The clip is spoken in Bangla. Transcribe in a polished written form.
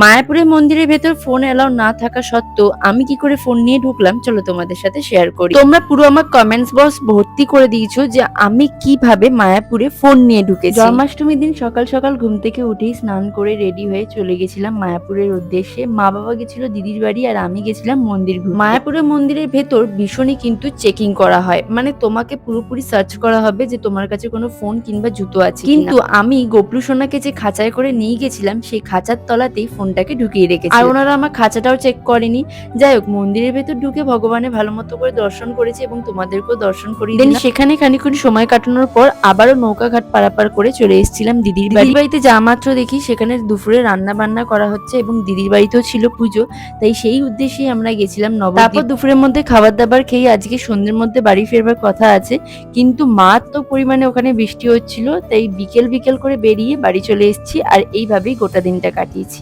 মায়াপুরের মন্দিরের ভেতর ফোন এলাও না থাকা সত্ত্বেও আমি কি করে ফোন নিয়ে ঢুকলাম চলো তোমাদের সাথে শেয়ার করি। তোমরা পুরো আমার কমেন্টস বক্স ভর্তি করে দিয়েছো যে আমি কিভাবে মায়াপুরে ফোন নিয়ে ঢুকেছি। জন্মাষ্টমীর দিন সকাল সকাল ঘুম থেকে উঠেই স্নান করে রেডি হয়ে চলে গেছিলাম মায়াপুরের উদ্দেশ্যে। মা বাবা গেছিল দিদির বাড়ি আর আমি গেছিলাম মন্দির ঘুরতে। মায়াপুরের মন্দিরের ভেতর ভীষণই কিন্তু চেকিং করা হয়, মানে তোমাকে পুরোপুরি সার্চ করা হবে যে তোমার কাছে কোনো ফোন কিংবা জুতো আছে। কিন্তু আমি গোপলু সোনাকে যে খাঁচায় করে নিয়ে গেছিলাম সেই খাঁচার তলাতেই ফোনটাকে ঢুকিয়ে রেখেছি, আর ওনারা আমার খাঁচাটাও চেক করেনি। যাই হোক, মন্দিরের ভেতর ঢুকে ভগবানের ভালো মতো করে দর্শন করেছি এবং তোমাদেরকেও দর্শন করিয়ে দিলাম। সেখানে খানিকক্ষণ সময় কাটানোর পর আবারও নৌকা ঘাট পারাপার করে চলে এসেছিলাম দিদির বাড়িতে। যা মাত্র দেখি সেখানে দুপুরে রান্না বান্না করা হচ্ছে এবং দিদির বাড়িতেও ছিল পুজো, তাই সেই উদ্দেশ্যেই আমরা গেছিলাম নবদ্বীপ। তারপর দুপুরের মধ্যে খাবার দাবার খেয়ে আজকে সন্ধ্যের মধ্যে বাড়ি ফেরবার কথা আছে, কিন্তু মারাত্মক পরিমাণে ওখানে বৃষ্টি হচ্ছিল, তাই বিকেল বিকেল করে বেরিয়ে বাড়ি চলে এসেছি আর এইভাবেই গোটা দিনটা কাটিয়েছি।